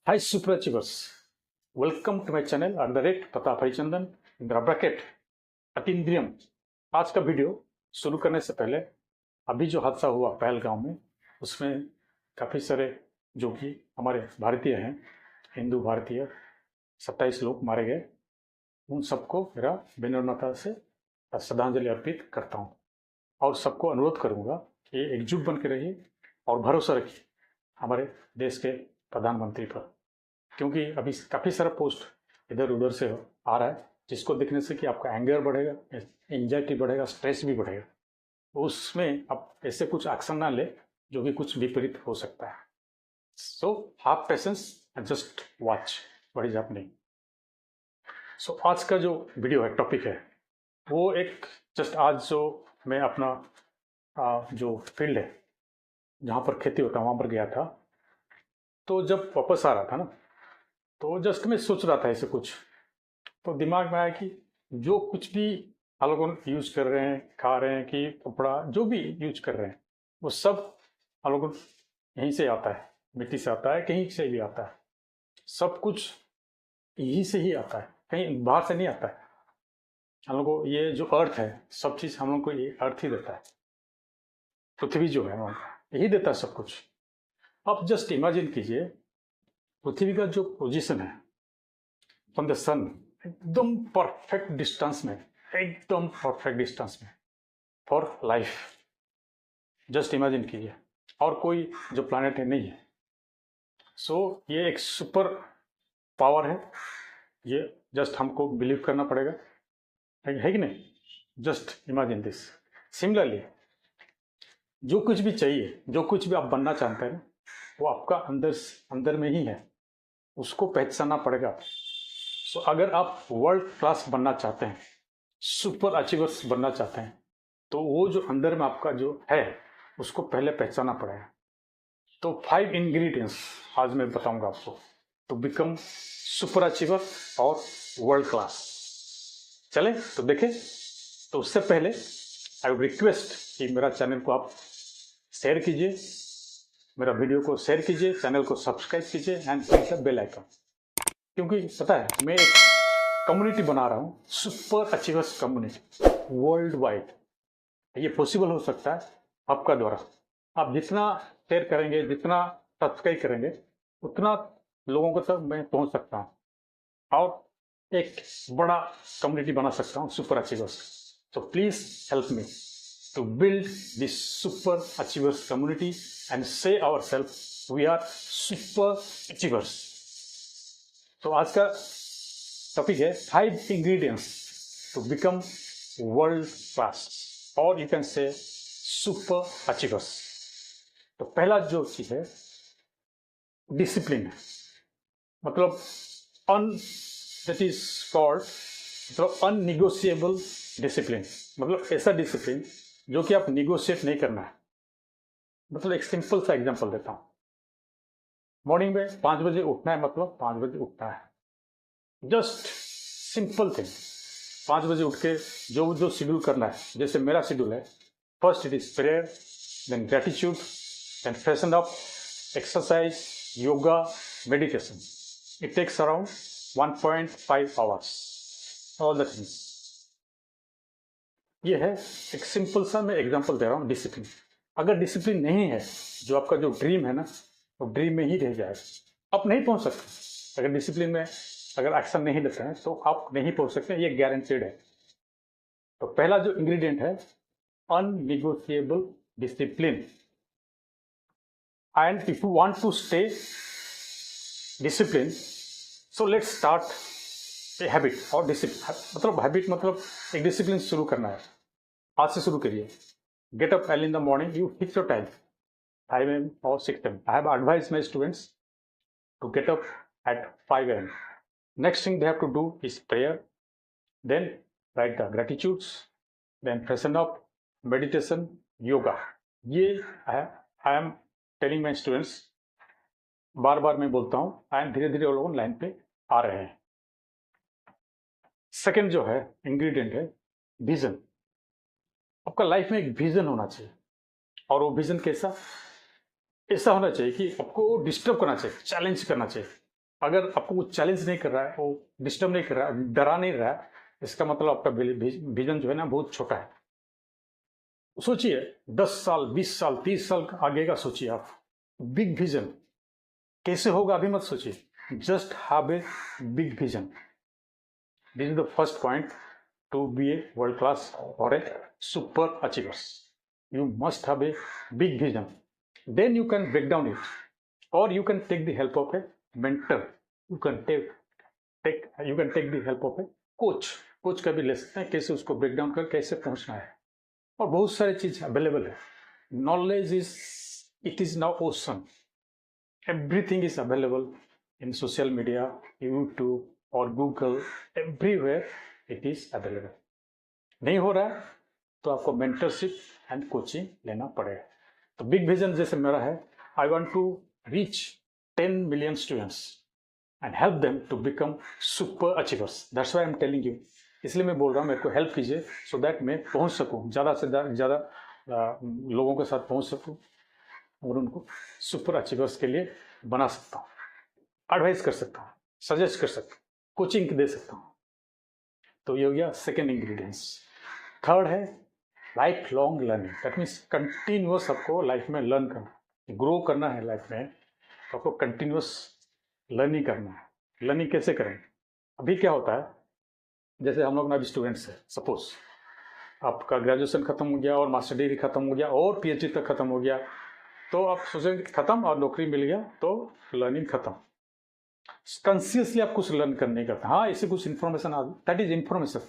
Hi Super Achievers, welcome to my channel @Pratap Harichandan in bracket अतीन्द्रियम। आज का video शुरू करने से पहले अभी जो हादसा हुआ पहलगाम में, उसमें काफ़ी सारे जो कि हमारे भारतीय हैं, हिंदू भारतीय 27 लोग मारे गए। उन सबको मेरा विनम्रता से श्रद्धांजलि अर्पित करता हूँ और सबको अनुरोध करूँगा कि एकजुट बन के रहिए और भरोसा रखिए हमारे देश के प्रधानमंत्री पर, क्योंकि अभी काफ़ी सारा पोस्ट इधर उधर से आ रहा है जिसको देखने से कि आपका एंगर बढ़ेगा, एंजाइटी बढ़ेगा, स्ट्रेस भी बढ़ेगा। उसमें आप ऐसे कुछ एक्शन ना ले जो भी कुछ विपरीत हो सकता है। So have patience and just watch what is happening. So आज का जो वीडियो है, टॉपिक है, वो एक जस्ट आज जो मैं अपना जो फील्ड है जहाँ पर खेती होता है वहाँ पर गया था। तो जब वापस आ रहा था ना, तो जस्ट मैं सोच रहा था ऐसे कुछ, तो दिमाग में आया कि जो कुछ भी हम लोग यूज कर रहे हैं, खा रहे हैं कि कपड़ा जो भी यूज कर रहे हैं, वो सब हम लोग यहीं से आता है, मिट्टी से आता है, कहीं से भी आता है, सब कुछ यहीं से ही आता है, कहीं बाहर से नहीं आता है। हम लोग को ये जो अर्थ है, सब चीज़ हम लोग को ये अर्थ ही देता है, पृथ्वी जो है यही देता है सब कुछ। अब जस्ट इमेजिन कीजिए पृथ्वी का जो पोजीशन है फ्रॉम द सन, एकदम परफेक्ट डिस्टेंस में, एकदम परफेक्ट डिस्टेंस में फॉर लाइफ। जस्ट इमेजिन कीजिए, और कोई जो प्लानट है नहीं है। सो ये एक सुपर पावर है, ये जस्ट हमको बिलीव करना पड़ेगा, है कि नहीं? Just imagine this. सिमिलरली जो कुछ भी चाहिए, जो कुछ भी आप बनना चाहते हैं, वो आपका अंदर में ही है, उसको पहचानना पड़ेगा। सो अगर आप वर्ल्ड क्लास बनना चाहते हैं, सुपर अचीवर्स बनना चाहते हैं, तो वो जो अंदर में आपका जो है उसको पहले पहचानना पड़ेगा। तो 5 इंग्रेडिएंट्स आज मैं बताऊंगा आपको टू बिकम सुपर अचीवर और वर्ल्ड क्लास। चले तो देखें। तो उससे पहले आई वुड रिक्वेस्ट कि मेरा चैनल को आप शेयर कीजिए, मेरा वीडियो को शेयर कीजिए, चैनल को सब्सक्राइब कीजिए and press the bell icon. क्योंकि पता है मैं एक कम्युनिटी बना रहा हूँ, super achievers community world wide. ये पॉसिबल हो सकता है आपका द्वारा। आप जितना शेयर करेंगे, जितना सब्सक्राइब करेंगे, उतना लोगों को तक मैं पहुंच सकता हूँ और एक बड़ा कम्युनिटी बना सकता हूँ super achievers. So please help me to build this super achievers community and say ourselves we are super achievers. तो आज का टॉपिक है 5 ingredients to become world class और you can say super achievers. तो पहला जो चीज है डिसिप्लिन है, मतलब दैट इज कॉल्ड मतलब अननिगोशिएबल डिसिप्लिन। मतलब ऐसा डिसिप्लिन जो कि आप निगोशिएट नहीं करना है। मतलब एक सिंपल सा एग्जांपल देता हूँ। मॉर्निंग में 5 बजे उठना है, मतलब 5 बजे उठना है, जस्ट सिंपल थिंग। 5 बजे उठ के जो शेड्यूल करना है, जैसे मेरा शेड्यूल है, first it is prayer, then gratitude, then freshen up, exercise, yoga, meditation. It takes around 1.5 hours, all the things. ये है एक सिंपल सा मैं एग्जांपल दे रहा हूँ डिसिप्लिन। अगर डिसिप्लिन नहीं है, जो आपका जो ड्रीम है ना, वो ड्रीम में ही रह जाएगा, आप नहीं पहुंच सकते। अगर डिसिप्लिन में अगर एक्शन नहीं लेते हैं तो आप नहीं पहुंच सकते, ये गारंटेड है। तो पहला जो इंग्रेडिएंट है unnegotiable discipline. And if you want to stay discipline, so let's start a habit. और डिसिप्लिन मतलब हैबिट मतलब एक डिसिप्लिन शुरू करना है, आज से शुरू करिए। Get up early in the morning, you fix your time 5 AM और 6 AM। I have advised my students to get up at 5 AM. Next thing they have to do is prayer, then write the gratitudes, then freshen up, meditation, yoga. ये I am telling my students, बार बार मैं बोलता हूँ, and धीरे धीरे वो लोग line पे आ रहे हैं। सेकंड जो है इंग्रेडिएंट है विजन। आपका लाइफ में एक विजन होना चाहिए, और वो विजन कैसा ऐसा होना चाहिए कि आपको डिस्टर्ब करना चाहिए, चैलेंज करना चाहिए। अगर आपको वो चैलेंज नहीं कर रहा है, वो डिस्टर्ब नहीं कर रहा है, डरा नहीं रहा है, इसका मतलब आपका विजन जो है ना बहुत छोटा है। सोचिए 10 साल, 20 साल, 30 साल आगे का सोचिए आप। बिग विजन कैसे होगा अभी मत सोचिए, just have a big vision. This is the first point to be a world class और a super achievers. You must have a big vision. Then you can break down it, or you can take the help of a mentor. You can take the help of a coach. Coach का भी ले सकते हैं, कैसे उसको break down कर कैसे पहुंचना है। और बहुत सारी चीज अवेलेबल है। Knowledge it is now ocean. Everything is available in social media, YouTube और Google, everywhere it is available. नहीं हो रहा है तो आपको मेंटरशिप एंड कोचिंग लेना पड़ेगा। तो बिग विजन जैसे मेरा है, I want to reach 10 million students and help them to become super achievers. That's why I am telling you. इसलिए मैं बोल रहा हूँ मेरे को हेल्प कीजिए सो दैट मैं पहुँच सकूँ, ज़्यादा से ज़्यादा लोगों के साथ पहुँच सकूँ और उनको सुपर अचीवर्स के लिए बना सकता हूँ, एडवाइस कर सकता हूँ, सजेस्ट कर सकता हूँ, कोचिंग दे सकता हूँ। तो ये हो गया सेकेंड इंग्रेडिएंट्स। थर्ड है life long learning. That means continuous आपको लाइफ में लर्न करना, ग्रो करना है लाइफ में, तो आपको कंटिन्यूअस लर्निंग करना है। लर्निंग कैसे करें? अभी क्या होता है, जैसे हम लोग ना अभी स्टूडेंट्स हैं, सपोज आपका ग्रेजुएशन खत्म हो गया और मास्टर डिग्री खत्म हो गया और पीएचडी तक खत्म हो गया, तो आप सोचेंगे खत्म और नौकरी मिल गया तो लर्निंग खत्म। कॉन्शियसली आप कुछ लर्न करने का, हाँ इससे कुछ इन्फॉर्मेशन आ, that is information.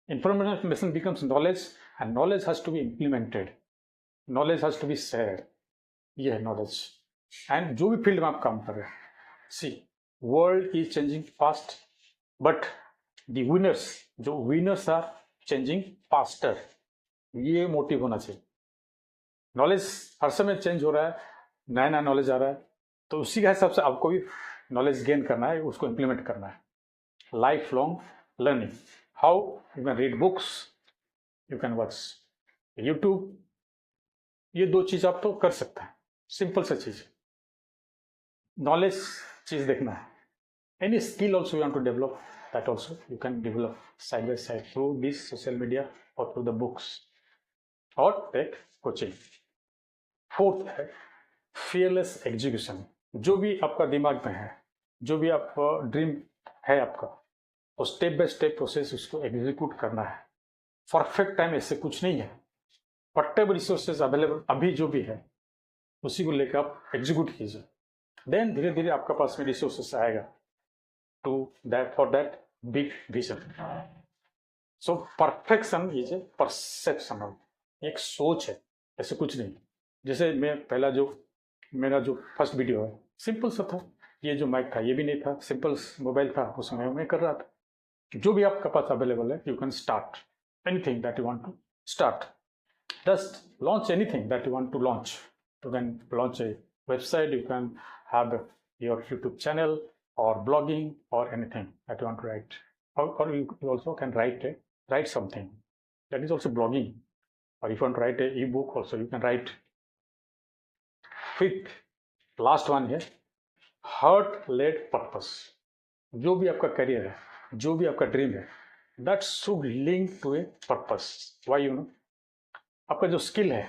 Information becomes knowledge and knowledge has to be implemented. Knowledge has to be shared. ये है knowledge. And जो भी फील्ड में आप काम कर रहे हैं, see, world is changing fast, but the winners, जो winners are changing faster. ये मोटिव होना चाहिए। नॉलेज हर समय चेंज हो रहा है, नया नया नॉलेज आ रहा है, तो उसी के हिसाब से आपको भी नॉलेज गेन करना है, उसको इम्प्लीमेंट करना है। Life long learning. How? You can read books, you can watch YouTube. ये दो चीज आप तो कर सकते हैं, सिंपल सा चीज। नॉलेज चीज देखना है। Any skill also you want to develop, that also you can develop side by side through this social media और थ्रू द बुक्स और टेक कोचिंग। फोर्थ है फियरलेस एग्जीक्यूशन। जो भी आपका दिमाग में है, जो भी आपका ड्रीम है आपका, तो स्टेप बाय स्टेप प्रोसेस उसको एग्जीक्यूट करना है। परफेक्ट टाइम ऐसे कुछ नहीं है। व्हाटएवर रिसोर्सेज अवेलेबल अभी जो भी है उसी को लेकर आप एग्जीक्यूट कीजिए, देन धीरे धीरे आपका पास में रिसोर्सेस आएगा to that for that big vision. So perfection is a perception, एक सोच है, ऐसे कुछ नहीं। जैसे मैं पहला जो मेरा जो फर्स्ट वीडियो है सिंपल सा था, ये जो माइक था ये भी नहीं था, सिंपल मोबाइल था, उसमें मैं कर रहा था। जो भी आपका पास अवेलेबल है, you can start anything that you want to start. Just launch anything that you want to launch. You can launch a website, you can have your YouTube channel और ब्लॉगिंग और anything that you want to write, और you also can write something that is also blogging, or if you want to write a e-book also you can write. Fifth, last one है heart led purpose। जो भी आपका career है, जो भी आपका dream है, that should link to a purpose. Why? You know, आपका जो स्किल है,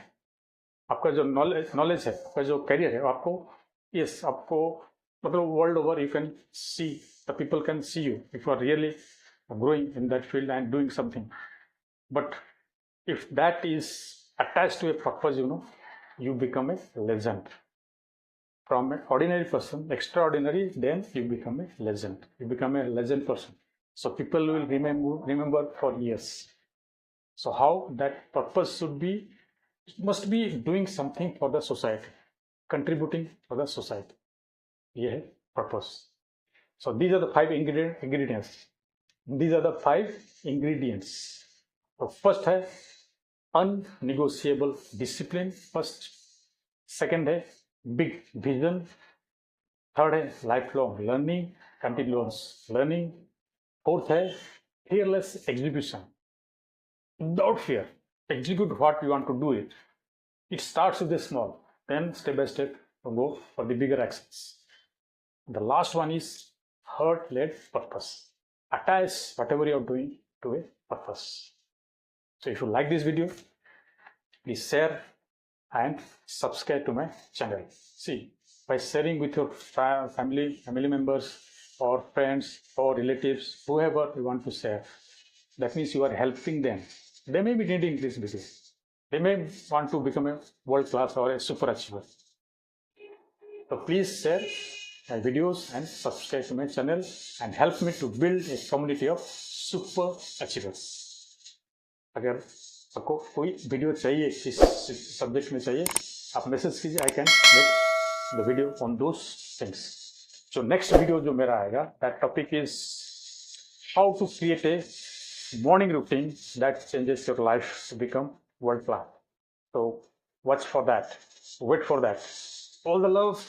आपका जो नॉलेज है, आपका जो करियर है, आपको यस आपको मतलब world over you can see, the people can see you if you are really growing in that field and doing something. But if that is attached to a purpose, you know, you become a legend. From an ordinary person, extraordinary, then you become a legend. You become a legend person. So people will remember for years. So how that purpose should be, it must be doing something for the society, contributing for the society. Yeah, purpose. So these are the 5 ingredients. These are the 5 ingredients. So first है unnegotiable discipline first, second है big vision, third है lifelong learning, continuous learning, fourth है fearless execution, without fear execute what you want to do it. It starts with the small, then step by step go for the bigger actions. The last one is heart-led purpose. Attach whatever you're doing to a purpose. So if you like this video, please share and subscribe to my channel. See, by sharing with your family members or friends or relatives, whoever you want to share, that means you are helping them. They may be needing this video. They may want to become a world class or a super achiever. So please share my videos and subscribe to my channel and help me to build a community of super achievers. अगर आपको कोई video चाहिए इस subject में चाहिए, आप message कीजिए. I can make the video on those things. So next video जो मेरा आएगा, that topic is how to create a morning routine that changes your life to become world class. So watch for that. Wait for that. All the love.